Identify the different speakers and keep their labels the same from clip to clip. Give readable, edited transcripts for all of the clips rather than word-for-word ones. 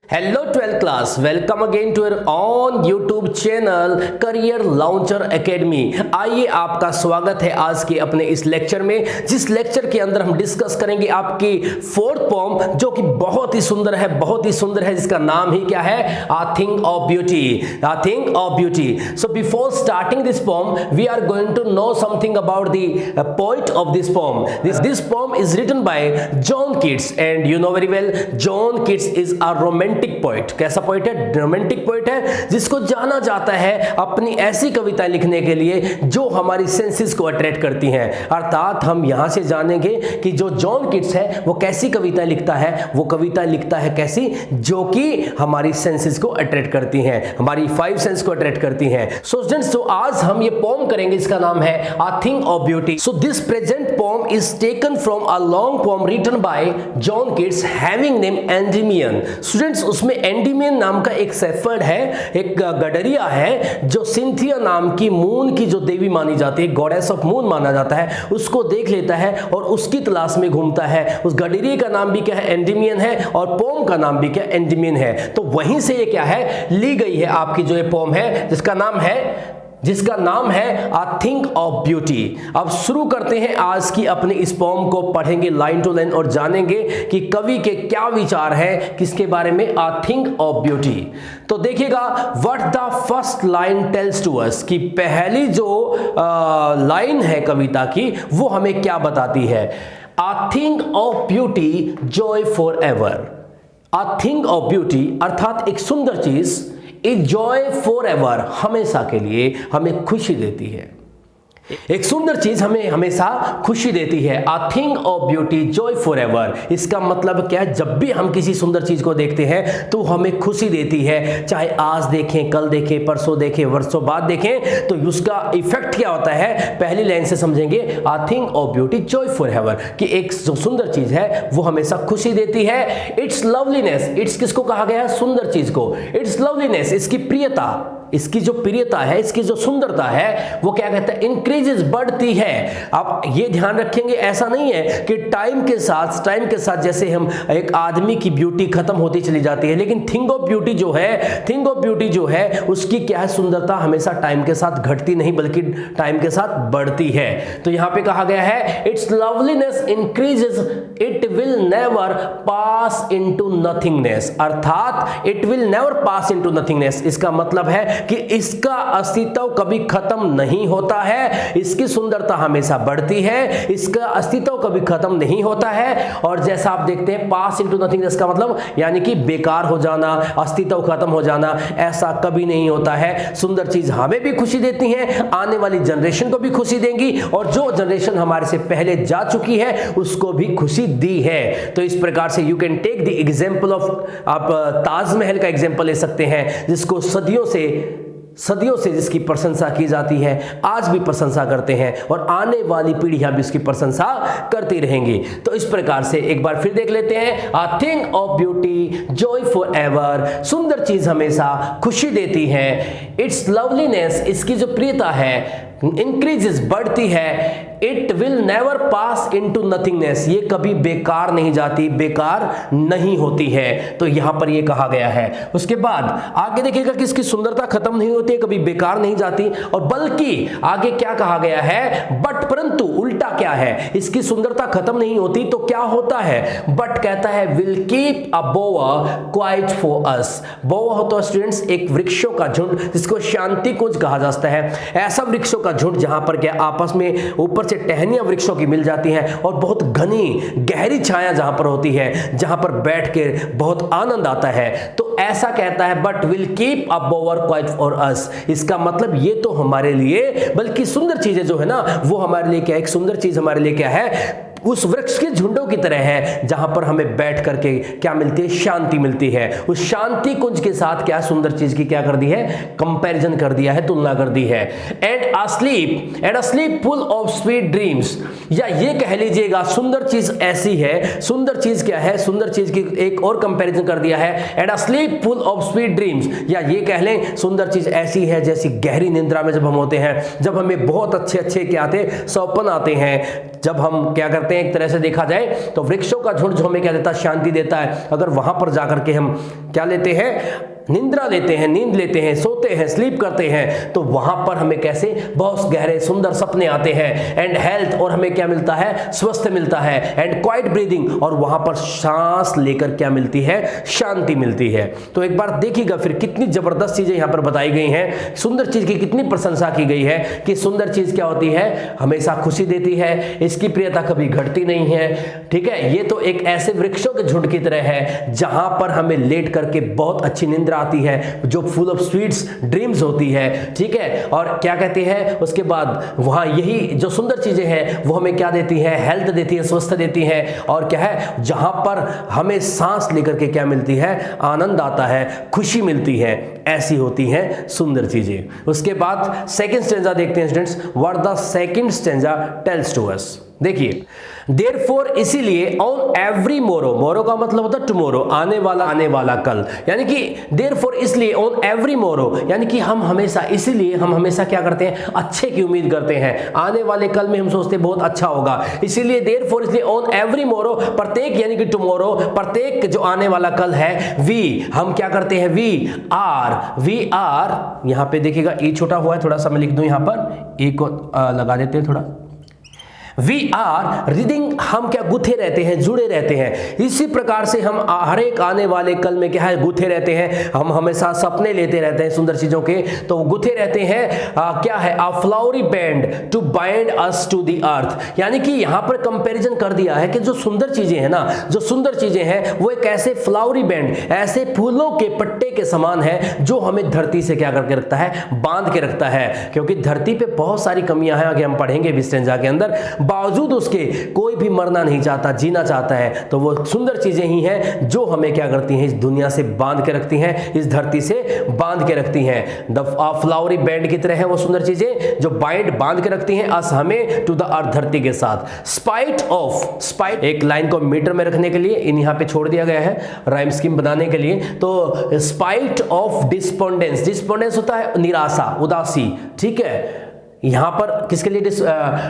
Speaker 1: Hello 12th class, welcome again to your own YouTube channel career launcher academy. आइए, आपका स्वागत है आज के अपने इस लेक्चर में, जिस लेक्चर के अंदर हम डिस्कस करेंगे आपकी फोर्थ पोम, जो कि बहुत ही सुंदर है, जिसका नाम ही क्या है, a thing of beauty. A thing of beauty. So before starting this poem we are going to know something about the poet of this poem. This poem is written by John Keats and you know very well John Keats is a romantic poet. कैसा poet है? Romantic poet है, जिसको जाना जाता है अपनी ऐसी कविताएं लिखने के लिए जो हमारी सेंसेस को अट्रैक्ट करती हैं। अर्थात हम यहां से जानेंगे कि जो जॉन कीट्स है वो कैसी कविताएं लिखता है। वो कविताएं लिखता है कैसी, जो कि हमारी सेंसेस को अट्रैक्ट करती हैं, हमारी 5 सेंस को अट्रैक्ट करती हैं। सो स्टूडेंट्स, तो आज हम ये पोम करेंगे, इसका नाम है a thing of beauty. So this present poem is taken from a long poem written by John Keats having name Endymion. Students, उसमें एंडीमियन नाम का एक शेफर्ड है, एक गडरिया है, जो सिंथिया नाम की मून की जो देवी मानी जाती है, गॉडेस ऑफ मून माना जाता है, उसको देख लेता है और उसकी तलाश में घूमता है। उस गडरिये का नाम भी क्या है, एंडीमियन है, और पोम का नाम भी क्या, एंडीमियन है। तो वहीं से ये क्या है, ली गई है आपकी जो ये पोम है, जिसका नाम है आ थिंग ऑफ ब्यूटी। अब शुरू करते हैं आज की अपने इस पोम को, पढ़ेंगे लाइन टू लाइन और जानेंगे कि कवि के क्या विचार हैं किसके बारे में, आ थिंग ऑफ ब्यूटी। तो देखिएगा, what the first line tells to us, कि पहली जो लाइन है कविता की वो हमें क्या बताती है। A thing of beauty joy for ever. A thing of beauty अर्थात एक सुंदर चीज, इज जॉय फॉर एवर, हमेशा के लिए हमें खुशी देती है। एक सुंदर चीज हमें हमेशा खुशी देती है। A thing of beauty joy for ever, इसका मतलब क्या है, जब भी हम किसी सुंदर चीज को देखते हैं तो हमें खुशी देती है। चाहे आज देखें, कल देखें, परसों देखें, वर्षों बाद देखें, तो उसका इफेक्ट क्या होता है, पहली लाइन से समझेंगे। A thing of beauty joy for ever, कि एक जो सुंदर चीज है वो हमेशा खुशी देती है। इट्स लवलीनेस, इट्स किसको कहा गया है, सुंदर चीज को। इट्स लवलीनेस, इसकी प्रियता, इसकी जो प्रियता है, इसकी जो सुंदरता है, वो क्या कहता है, इंक्रीजेस, बढ़ती है। आप ये ध्यान रखेंगे, ऐसा नहीं है कि टाइम के साथ जैसे हम एक आदमी की ब्यूटी खत्म होती चली जाती है, लेकिन थिंग ऑफ ब्यूटी जो है उसकी क्या है, सुंदरता हमेशा टाइम के साथ घटती नहीं बल्कि टाइम के साथ बढ़ती है। तो यहां पे कहा गया है its loveliness increases, it will never pass into nothingness. अर्थात it will never pass into nothingness, इसका मतलब है कि इसका अस्तित्व कभी खत्म नहीं होता है, इसकी सुंदरता हमेशा बढ़ती है, इसका अस्तित्व कभी खत्म नहीं होता है। और जैसा आप देखते हैं, पास इनटू नथिंगनेस का मतलब यानी कि बेकार हो जाना, अस्तित्व खत्म हो जाना, ऐसा कभी नहीं होता है। सुंदर चीज हमें भी खुशी देती है, आने वाली जनरेशन को भी खुशी देंगी, और जो जनरेशन हमारे से पहले जा चुकी है उसको भी खुशी दी है। तो इस प्रकार से you can take the example of, आप ताजमहल का एग्जांपल ले सकते हैं, जिसको सदियों से जिसकी प्रशंसा की जाती है, आज भी प्रशंसा करते हैं, और आने वाली पीढ़ियां भी उसकी प्रशंसा करती रहेंगी। तो इस प्रकार से एक बार फिर देख लेते हैं, a thing of beauty joy for ever, सुंदर चीज हमेशा खुशी देती है। इट्स लवलीनेस, इसकी जो प्रियता है, इंक्रीजेस, बढ़ती है। It will never pass into nothingness, ये कभी बेकार नहीं जाती, बेकार नहीं होती है। तो यहां पर ये कहा गया है। उसके बाद आगे देखिएगा कि इसकी सुंदरता खत्म नहीं होती है, कभी बेकार नहीं जाती, और बल्कि आगे क्या कहा गया है, बट, परंतु उल्टा क्या है, इसकी सुंदरता खत्म नहीं होती तो क्या होता है, बट कहता है will keep a bower quiet for us. Bower होता है स्टूडेंट्स एक वृक्षों का झुंड, जिसको शांति कुंज कहा जाता है। ऐसा वृक्षों का झुंड जहां पर क्या आपस में ऊपर से टहनियां वृक्षों की मिल जाती हैं, और बहुत घनी गहरी छाया जहां पर होती है, जहां पर बैठ के बहुत आनंद आता है। तो ऐसा कहता है, but will keep a bower quiet for us, इसका मतलब ये तो हमारे लिए, बल्कि सुंदर चीजें जो है ना, वो हमारे लिए क्या, एक सुंदर चीज हमारे लिए क्या है, उस वृक्ष के झुंडों की तरह है, जहां पर हमें बैठ करके क्या मिलती है, शांति मिलती है। उस शांति कुंज के साथ क्या सुंदर चीज की क्या कर दी है, कंपैरिजन कर दिया है, तुलना कर दी है। And asleep full of sweet dreams, या ये कह लीजिएगा सुंदर चीज ऐसी है, सुंदर चीज क्या है, सुंदर चीज की एक और कंपैरिजन कर दिया है, and asleep full of sweet dreams, या ये कह लें सुंदर चीज ऐसी है जैसी गहरी निद्रा में जब हम होते हैं, जब हमें बहुत अच्छे क्या आते, सपने आते हैं, जब हम क्या करते हैं। एक तरह से देखा जाए तो वृक्षों का झुंड जो हमें क्या देता है, शांति देता है। अगर वहां पर जाकर के हम क्या लेते हैं, निंद्रा लेते हैं, नींद लेते हैं, सोते हैं, स्लीप करते हैं, तो वहां पर हमें कैसे बहुत गहरे सुंदर सपने आते हैं। एंड हेल्थ, और हमें क्या मिलता है, स्वस्थ मिलता है। एंड क्वाइट ब्रीदिंग, और वहां पर सांस लेकर क्या मिलती है, शांति मिलती है। तो एक बार देखिएगा फिर कितनी जबरदस्त चीजें यहां पर बताई गई हैं। सुंदर चीज की कितनी प्रशंसा की गई है कि सुंदर चीज क्या होती है, हमेशा खुशी देती है, इसकी प्रियता कभी घटती नहीं है। ठीक है, ये तो एक ऐसे वृक्षों के झुंड की तरह है जहां पर हमें लेट करके बहुत अच्छी निंद्रा आती है, जो फुल ऑफ स्वीट्स ड्रीम्स होती है। ठीक है, और क्या कहती है उसके बाद, वहां यही जो सुंदर चीजें हैं वो हमें क्या देती है, हेल्थ देती है, स्वस्थ देती है। और क्या है, जहां पर हमें सांस लेकर के क्या मिलती है, आनंद आता है, खुशी मिलती है। ऐसी होती हैं सुंदर चीजें। उसके बाद सेकंड स्टेंजा देखते हैं students, what the second stanza tells to us. देखिए, देयरफॉर, इसीलिए, ऑन एवरी मोरो, मोरो का मतलब होता है टुमारो, आने वाला कल, यानी कि देयरफॉर इसलिए, ऑन एवरी मोरो यानी कि हम हमेशा, इसीलिए हम हमेशा क्या करते हैं, अच्छे की उम्मीद करते हैं। आने वाले कल में हम सोचते हैं बहुत अच्छा होगा, इसीलिए देयरफॉर, इसलिए, ऑन एवरी मोरो, प्रत्येक यानी कि टुमारो, प्रत्येक जो आने वाला कल है, वी, हम क्या करते हैं, वी आर, यहां पे देखिएगा ई छोटा हुआ है, थोड़ा सा मैं लिख दूं यहां पर, ई को लगा देते हैं थोड़ा। वी आर रीडिंग, हम क्या गुथे रहते हैं, जुड़े रहते हैं। इसी प्रकार से हम हर एक आने वाले कल में क्या है, गुथे रहते हैं। हम हमेशा सपने लेते रहते हैं सुंदर चीजों के, तो गुथे रहते हैं। क्या है, a flowery band to bind us to the earth, यानी कि यहां पर कंपैरिजन कर दिया है कि जो सुंदर चीजें हैं ना, जो सुंदर चीजें हैं वो एक ऐसे फ्लावरी बैंड, ऐसे फूलों के पट्टे के समान है जो हमें धरती से क्या करके रखता है, बांध के रखता है। क्योंकि धरती पे बहुत सारी कमियां हैं, आगे हम पढ़ेंगे भी स्टेंजा के अंदर, बावजूद उसके कोई भी मरना नहीं चाहता, जीना चाहता है। तो वो सुंदर चीजें ही हैं जो हमें क्या करती हैं, इस दुनिया से बांध के रखती हैं, इस धरती से बांध के रखती हैं। द फ्लावरी बैंड की तरह है वो सुंदर चीजें जो बांध के रखती हैं अस, हमें, टू द अर्थ, धरती के साथ। स्पाइट ऑफ, स्पाइट एक लाइन को मीटर में रखने के लिए इन यहाँ पे छोड़ दिया गया है राइम स्कीम बनाने के लिए। तो स्पाइट ऑफ डिस्पोंडेंस, डिस्पोंडेंस होता है निराशा, उदासी। ठीक है, यहां पर किसके लिए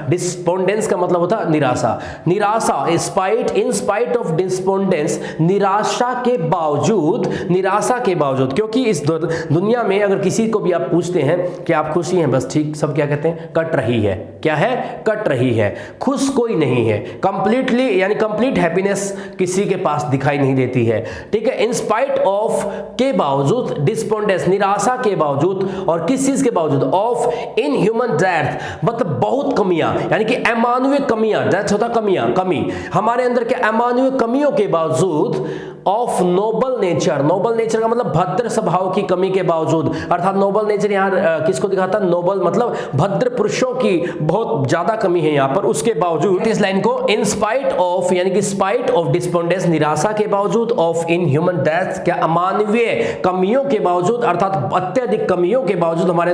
Speaker 1: डिस्पोंडेंस का मतलब होता है निराशा, निराशा, spite, in spite of despondence, निराशा के बावजूद, निराशा के बावजूद। क्योंकि इस दुनिया में अगर किसी को भी आप पूछते हैं कि आप खुशी हैं, बस ठीक, सब क्या कहते हैं, कट रही है। क्या है, कट रही है, खुश कोई नहीं है। कंप्लीटली यानी कंप्लीट हैप्पीनेस किसी के पास दिखाई नहीं देती है। ठीक है, इन स्पाइट ऑफ के बावजूद, डिस्पोंडेंस निराशा के बावजूद, और किस चीज के बावजूद, ऑफ इन ह्यूमन डेथ, मतलब बहुत कमियां, यानी कि अमानवीय कमियां, डेथ होता कमियां, कमी हमारे अंदर के अमानवीय कमियों के बावजूद, of noble nature, Nobel nature का मतलब भद्र स्वभाव की कमी के बावजूद, अर्थात नोबल नेचर यहां किसको दिखाता है, नोबल मतलब भद्र पुरुषों की बहुत ज्यादा कमी है यहां पर, उसके बावजूद इस लाइन को, इन स्पाइट ऑफ यानी कि स्पाइट ऑफ डिस्पोंडेंस, निराशा के बावजूद, ऑफ इन ह्यूमन डेथ, क्या अमानवीय कमियों के बावजूद, अर्थात अत्यधिक कमियों के बावजूद, हमारे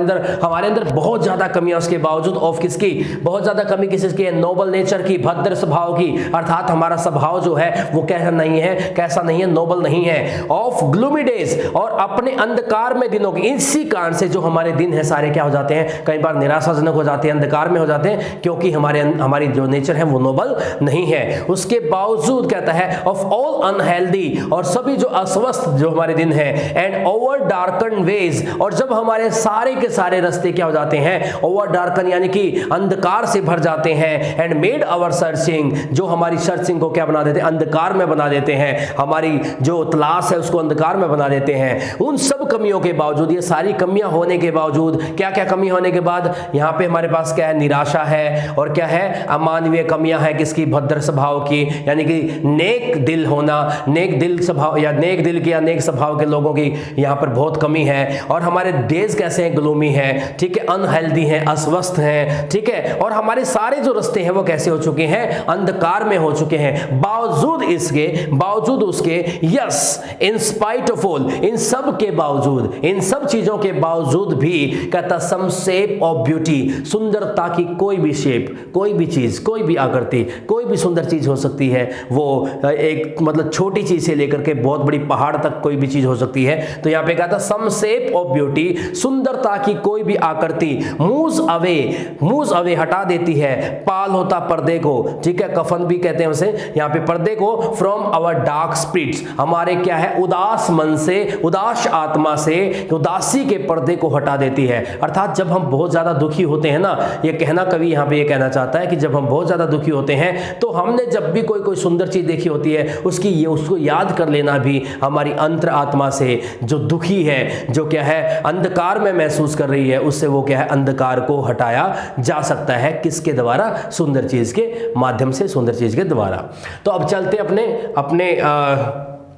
Speaker 1: अंदर बहुत ज्यादा कमियां, उसके बावजूद, ऑफ किसकी, बहुत ज्यादा कमी किसकी है, नोबल नेचर की, भद्र स्वभाव की, अर्थात हमारा स्वभाव जो है वो कैसा नहीं है, नोबल नहीं है। ऑफ ग्लूमी डेज, और अपने अंधकार में दिनों की, इसी कारण से जो हमारे दिन है सारे क्या हो जाते हैं, कई बार निराशाजनक हो जाते हैं, अंधकार में हो जाते हैं, क्योंकि हमारी जो नेचर है वो नोबल नहीं है। उसके बावजूद कहता है ऑफ ऑल अनहेल्दी, और सभी जो अस्वस्थ जो हमारे दिन है, एंड ओवर डार्कन वेज, और जब हमारे सारे के सारे रास्ते क्या हो जाते हैं, ओवर डार्कन यानी कि अंधकार से भर जाते हैं, एंड मेड आवर सर्चिंग, जो हमारी सर्चिंग को क्या बना देते हैं, अंधकार में बना देते हैं, हमारी जो तलाश है उसको अंधकार में बना देते हैं। उन सब कमियों के बावजूद, ये सारी कमियां होने के बावजूद, क्या क्या कमी होने के बाद, यहां पे हमारे पास क्या है, निराशा है, और क्या है, अमानवीय कमियां है किसकी, भद्र स्वभाव की, यानी कि नेक दिल होना, नेक दिल स्वभाव या नेक दिल की या नेक स्वभाव के लोगों की यहां पर बहुत कमी है। और हमारे डेज कैसे हैं, ग्लूमी है, ठीक है, अनहेल्दी है, अस्वस्थ है, ठीक है, और हमारे सारे जो रास्ते हैं वो कैसे हो चुके हैं, अंधकार में हो चुके हैं। बावजूद उसके, yes, in spite of all, इन सब के बावजूद, इन सब चीजों के बावजूद भी कहता सम शेप ऑफ ब्यूटी, सुंदरता की कोई भी शेप, कोई भी चीज, कोई भी आकृति, कोई भी सुंदर चीज हो सकती है। वो एक मतलब छोटी चीज से लेकर के बहुत बड़ी पहाड़ तक कोई भी चीज हो सकती है। तो यहां पे कहता सम शेप ऑफ ब्यूटी, सुंदरता की कोई भी आकृति, मूव्स मूव्स अवे हटा देती है, पाल होता पर्दे को, ठीक है, कफन भी कहते हैं उसे यहाँ पे, पर्दे को, फ्रॉम आवर डार्क स्पिरिट्स, हमारे क्या है उदास मन से, उदास आत्मा से उदासी के पर्दे को हटा देती है। अर्थात जब हम बहुत ज्यादा दुखी होते हैं ना, ये कहना कवि यहाँ पे ये कहना चाहता है कि जब हम बहुत ज्यादा दुखी होते हैं तो हमने जब भी कोई सुंदर चीज देखी होती है उसको याद कर लेना भी हमारी अंतर आत्मा से जो दुखी है, जो क्या है अंधकार में महसूस कर रही है, उससे वो क्या है अंधकार को हटाया जा सकता है। किसके द्वारा? सुंदर चीज के माध्यम से, सुंदर चीज के द्वारा। तो अब चलते अपने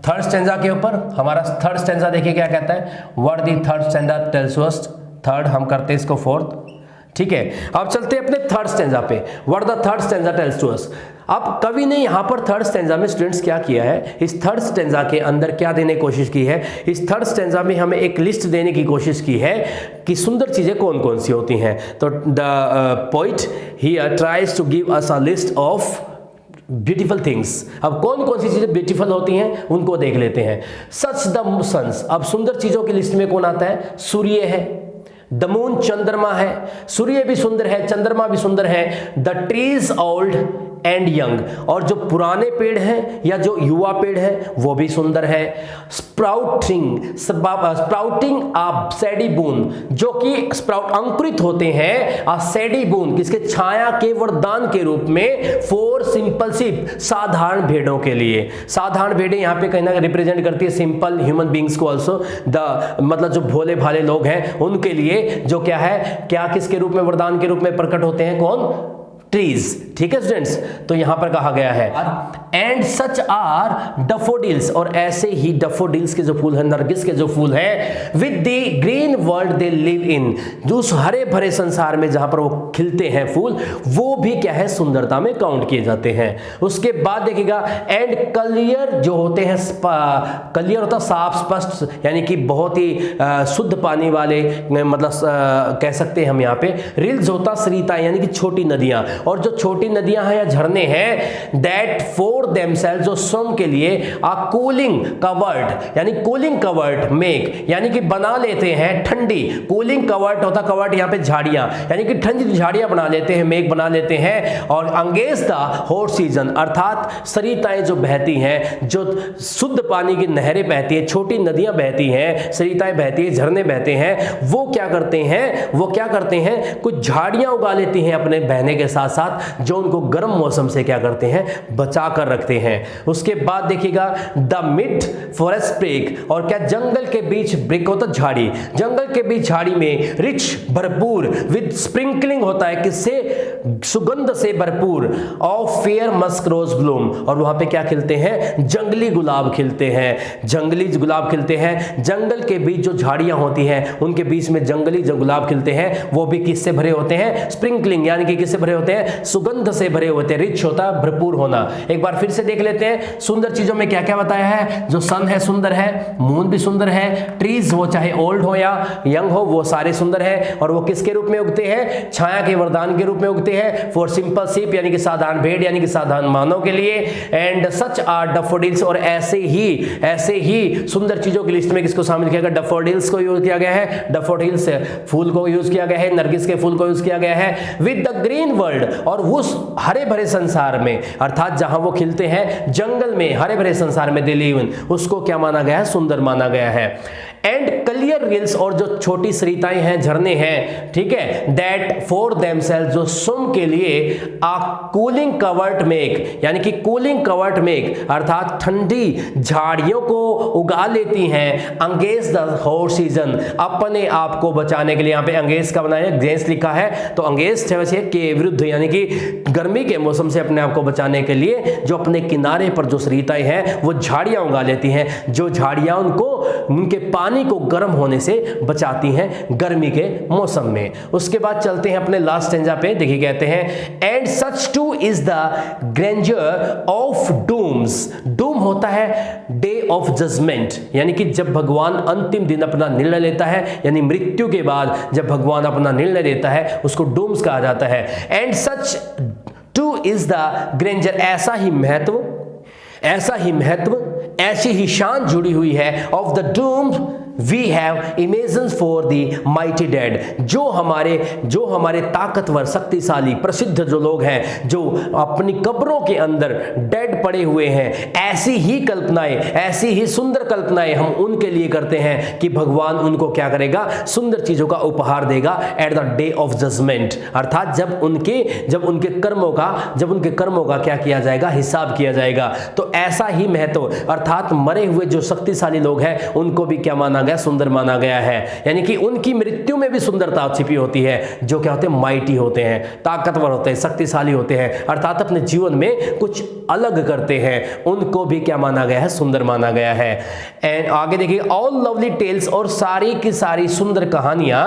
Speaker 1: थर्ड स्टैंजा के ऊपर। हमारा थर्ड स्टैंजा देखिए क्या कहता है, what the third stanza tells us. Third हम करते हैं इसको फोर्थ, ठीक है। अब चलते हैं अपने थर्ड स्टैंजा पे, what the third stanza tells to us. अब कवि ने यहां पर थर्ड स्टैंजा में स्टूडेंट्स क्या किया है, इस थर्ड स्टैंजा के अंदर क्या देने की कोशिश की है, इस थर्ड स्टैंजा में हमें एक लिस्ट देने की कोशिश की है कि सुंदर चीजें कौन कौन सी होती हैं। तो the poet here tries to give us a list of beautiful things. अब कौन कौन सी चीजें ब्यूटीफुल होती हैं उनको देख लेते हैं। सच द सन्स, अब सुंदर चीजों की लिस्ट में कौन आता है, सूर्य है, द मून चंद्रमा है, सूर्य भी सुंदर है, चंद्रमा भी सुंदर है, the trees old and young, और जो पुराने पेड़ हैं या जो युवा पेड़ है वो भी सुंदर है। स्प्राउटिंग अ सैडी बून, जो कि स्प्राउट अंकुरित होते हैं, अ सैडी बून किसके, छाया के वरदान के रूप में, फॉर सिंपल शीप, साधारण भेड़ों के लिए। साधारण भेड़ें यहाँ पे कहीं ना रिप्रेजेंट करती है सिंपल ह्यूमन बींग्स को ऑल्सो, द मतलब जो भोले भाले लोग हैं उनके लिए, जो क्या है, क्या किसके रूप में, वरदान के रूप में प्रकट होते हैं, कौन, ट्रीज, ठीक है स्टूडेंट्स। तो यहां पर कहा गया है एंड सच आर डफोडिल्स, और ऐसे ही डफोडिल्स के जो फूल हैं, नरगिस के जो फूल हैं, with the green world they live in, जो उस हरे भरे संसार में जहां पर वो खिलते हैं फूल, वो भी क्या है सुंदरता में काउंट किए जाते हैं। उसके बाद देखिएगा एंड क्लियर, जो होते हैं क्लियर होता साफ स्पष्ट, यानी कि बहुत ही शुद्ध पानी वाले, मतलब कह सकते हैं हम यहाँ पे। रिल्स होता सरिता, यानी कि छोटी नदियां, और जो छोटी नदियां हैं या झरने हैं, दैट फॉर देमसेल्व्स, जो स्वयं के लिए, आ कूलिंग कवर्ड, यानी कूलिंग कवर्ड मेक, यानी कि बना लेते हैं ठंडी, कूलिंग कवर्ड होता, कवर्ड यहाँ पे झाड़ियां, यानी कि ठंडी झाड़ियां बना लेते हैं, मेक बना लेते हैं। और अंगेज द हॉट सीजन, अर्थात सरिताएं जो बहती हैं, जो शुद्ध पानी की नहरें बहती हैं, छोटी नदियां बहती हैं, सरिताएं बहती हैं, झरने बहते हैं, वो क्या करते हैं, कुछ झाड़ियां उगा लेती हैं अपने बहने के साथ साथ, जो उनको गर्म मौसम से क्या करते हैं, बचा कर रखते हैं। उसके बाद देखिएगा द मिड फॉरेस्ट ब्रेक, और क्या जंगल के बीच, ब्रेक होता झाड़ी, जंगल के बीच झाड़ी में, रिच भरपूर, विद स्प्रिंकलिंग होता है किससे, सुगंध से भरपूर, of fair musk rose bloom, और वहां पे क्या खिलते हैं, जंगली गुलाब खिलते हैं, जंगली गुलाब खिलते हैं। जंगल के बीच जो झाड़ियां होती हैं उनके बीच में जंगली जो गुलाब खिलते हैं, वो भी किससे भरे होते हैं, स्प्रिंकलिंग, यानी कि किससे भरे होते हैं, सुगंध से भरे होते हैं। रिच होता है भरपूर होना। एक बार फिर से देख लेते हैं सुंदर चीजों में क्या क्या बताया है। जो सन है सुंदर है, मून भी सुंदर है, ट्रीज वो चाहे ओल्ड हो या यंग हो वो सारे सुंदर है, और वो किसके रूप में उगते हैं, छाया के वरदान के रूप में उगते हैं, फॉर सिंपल शीप, यानी कि साधारण भेड़, यानी कि साधारण मानव के लिए। एंड सच आर डैफोडिल्स, और ऐसे ही सुंदर चीजों की लिस्ट में किसको शामिल किया गया, डैफोडिल्स को यूज किया गया है, डैफोडिल्स फूल को यूज किया गया है, नरगिस के फूल को यूज किया गया है, विद द ग्रीन वर्ल्ड, और उस हरे भरे संसार में, अर्थात जहां वो खिलते हैं जंगल में, हरे भरे संसार में, दिलीवन, उसको क्या माना गया है, सुंदर माना गया है। एंड क्लियर रिल्स, और जो छोटी सरिताएं हैं, झरने हैं, ठीक है, दैट फॉर देमसेल्व्स, जो स्वयं के लिए, आ कूलिंग कवर्ट मेक, यानी कि कूलिंग कवर्ट मेक, अर्थात ठंडी झाड़ियों को उगा लेती हैं, अंगेज द हॉट सीजन, अपने आप को बचाने के लिए। यहाँ पे अंगेज का बनाया गेंस लिखा है, तो अंगेज के विरुद्ध, यानी कि गर्मी के मौसम से अपने आप को बचाने के लिए, जो अपने किनारे पर जो सरिताएं हैं वो झाड़ियां उगा लेती हैं, जो झाड़ियां उनको उनके पानी को गर्म होने से बचाती हैं गर्मी के मौसम में। उसके बाद चलते हैं अपने लास्ट स्टैंजा पे, देखिए कहते हैं and such too is the grandeur of dooms, doom होता है डे ऑफ जजमेंट, यानी कि जब भगवान अंतिम दिन अपना निर्णय लेता है, यानी मृत्यु के बाद जब भगवान अपना निर्णय लेता है उसको डूम्स कहा जाता है। And such too is the grandeur, ऐसा ही महत्व, ऐसी ही शान जुड़ी हुई है, of the doomed we have imagines for the mighty dead. जो हमारे ताकतवर, शक्तिशाली, प्रसिद्ध जो लोग हैं, जो अपनी कब्रों के अंदर डेड पड़े हुए हैं, ऐसी ही कल्पनाएं, ऐसी ही सुंदर कल्पनाएं हम उनके लिए करते हैं कि भगवान उनको क्या करेगा, सुंदर चीजों का उपहार देगा at the day of judgement. अर्थात जब उनके कर्मों का क्या किया जाएगा, हिसाब किया जाएगा। तो ऐसा ही महत्व, अर्थात मरे हुए जो शक्तिशाली लोग हैं उनको भी क्या माना गया, सुंदर माना गया है। यानी कि उनकी मृत्यु में भी सुंदरता छिपी होती है। जो क्या होते हैं, माइटी होते हैं, ताकतवर होते हैं, शक्तिशाली होते हैं, अर्थात अपने जीवन में कुछ अलग करते हैं, उनको भी क्या माना गया है, सुंदर माना गया है। एंड आगे देखिए, ऑल लवली टेल्स, और सारी की सारी सुंदर कहानियां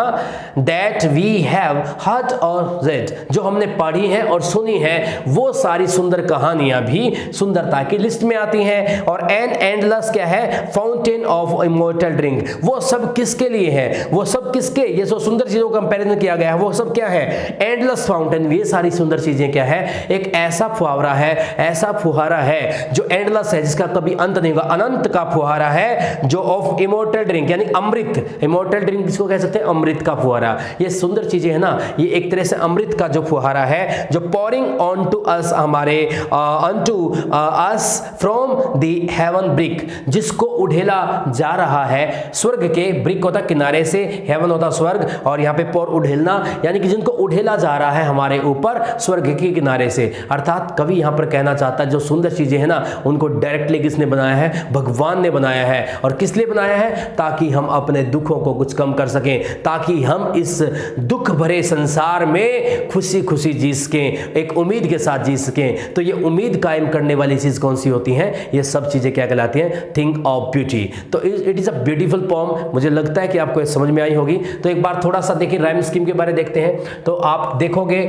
Speaker 1: दैट वी हैव हर्ड और रेड, जो हमने पढ़ी हैं और सुनी हैं, वो सारी सुंदर कहानियां भी सुंदरता की लिस्ट में आती हैं। और एन एंडलेस क्या है, फाउंटेन ऑफ इमॉर्टल ड्रिंक, वो सब किसके लिए है, वो सब किसके, ये जो सुंदर चीजों का कंपैरिजन किया गया है वो सब क्या है, एंडलेस फाउंटेन। ये सारी सुंदर चीजें क्या है, एक ऐसा फुहारा है, ऐसा फुहारा है जो एंडलेस है, जिसका कभी अंत नहीं होगा, अनंत का फुहारा है, जो ऑफ इमॉर्टल ड्रिंक, यानी अमृत, इमॉर्टल ड्रिंक जिसको कह सकते हैं, अमृत का फुहारा। ये सुंदर चीजें है ना, ये एक तरह से अमृत का जो फुहारा है, जो पोरिंग ऑन टू अस, हमारे on to us from the heaven brink, जिसको उड़ेला जा रहा है स्वर्ग के, ब्रिक होता किनारे से, हेवन होता स्वर्ग, और यहाँ पे पोर उड़ेलना, यानी कि जिनको उड़ेला जा रहा है हमारे ऊपर स्वर्ग के किनारे से। अर्थात कवि यहाँ पर कहना चाहता है जो सुंदर चीजें हैं ना, उनको डायरेक्टली किसने बनाया है, भगवान ने बनाया है। और किस लिए बनाया है, ताकि हम अपने दुखों को कुछ कम कर सकें, ताकि हम इस दुख भरे संसार में खुशी खुशी जी सकें, एक उम्मीद के साथ जी सकें। तो ये उम्मीद कायम करने वाली चीज कौन सी होती है, ये सब चीजें क्या कहलाती हैं, थिंग ऑफ ब्यूटी। तो it is a beautiful poem. मुझे लगता है कि आपको समझ में आई होगी। तो एक बार थोड़ा सा देखिए राइम स्कीम के बारे में देखते हैं। तो आप देखोगे,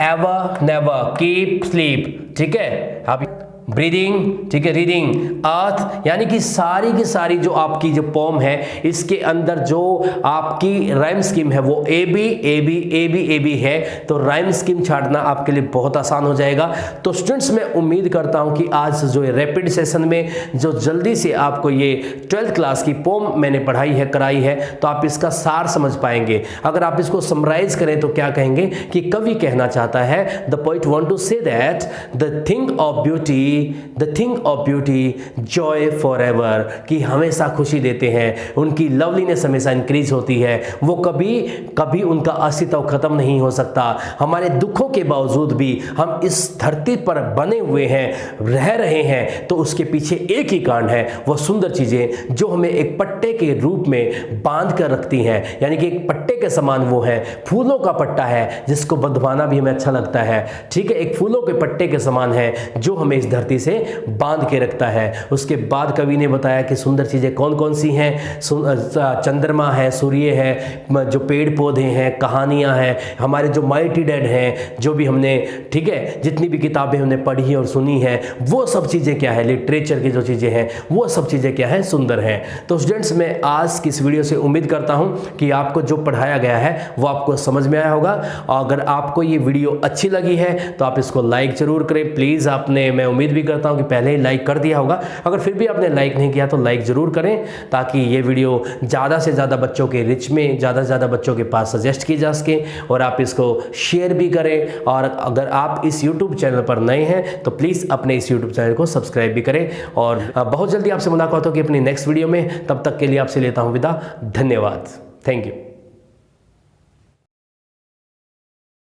Speaker 1: एवर नेवर कीप स्लीप, ठीक है, आप ब्रीदिंग, ठीक है, रीडिंग, अर्थ, यानी कि सारी की सारी जो आपकी जो पोम है, इसके अंदर जो आपकी राइम स्कीम है वो A B A B A B A B है। तो राइम स्कीम छाटना आपके लिए बहुत आसान हो जाएगा। तो स्टूडेंट्स, मैं उम्मीद करता हूं कि आज जो रैपिड सेशन में जो जल्दी से आपको ये 12th क्लास की पोम मैंने पढ़ाई है, कराई है, तो आप इसका सार समझ पाएंगे। अगर आप इसको समराइज करें तो क्या कहेंगे कि कवि कहना चाहता है, the poet want to say that the thing of beauty joy for ever, कि हमेशा खुशी देते हैं, उनकी लवलीनेस हमेशा इंक्रीज होती है, वो कभी कभी उनका अस्तित्व खत्म नहीं हो सकता। हमारे दुखों के बावजूद भी हम इस धरती पर बने हुए हैं, रह रहे हैं, तो उसके पीछे एक ही कारण है, वो सुंदर चीजें जो हमें एक पट्टे के रूप में बांध कर रखती हैं। यानी कि एक पट्टे के समान वो है, फूलों का पट्टा है जिसको बंधवाना भी हमें अच्छा लगता है, ठीक है, एक फूलों के पट्टे के समान है जो हमें इस धरती से बांध के रखता है। उसके बाद कवि ने बताया कि सुंदर चीजें कौन कौन सी हैं, चंद्रमा है, सूर्य है, जो पेड़ पौधे हैं, कहानियां हैं, हमारे जो माइटी डेड हैं, जो भी हमने, ठीक है, जितनी भी किताबें हमने पढ़ी और सुनी हैं, वो सब चीजें क्या है, लिटरेचर की जो चीजें हैं, वो सब चीजें क्या है, सुंदर हैं। तो स्टूडेंट्स, मैं आज की इस वीडियो से उम्मीद करता हूं कि आपको जो पढ़ाया गया है वो आपको समझ में आया होगा। और अगर आपको ये वीडियो अच्छी लगी है तो आप इसको लाइक जरूर करें प्लीज। आपने, मैं उम्मीद भी करता हूं कि पहले ही लाइक कर दिया होगा। अगर फिर भी आपने लाइक नहीं किया तो लाइक जरूर करें, ताकि ये वीडियो ज़्यादा से ज़्यादा बच्चों के रिच में, ज़्यादा से ज़्यादा बच्चों के पास सजेस्ट की जा सके, और आप इसको शेयर भी करें। और अगर आप इस यूट्यूब चैनल पर नए हैं तो प्लीज़ अपने इस यूट्यूब चैनल को सब्सक्राइब भी करें। और बहुत जल्दी आपसे मुलाकात होगी अपनी नेक्स्ट वीडियो में। तब तक के लिए आपसे लेता हूँ विदा। धन्यवाद। Thank you.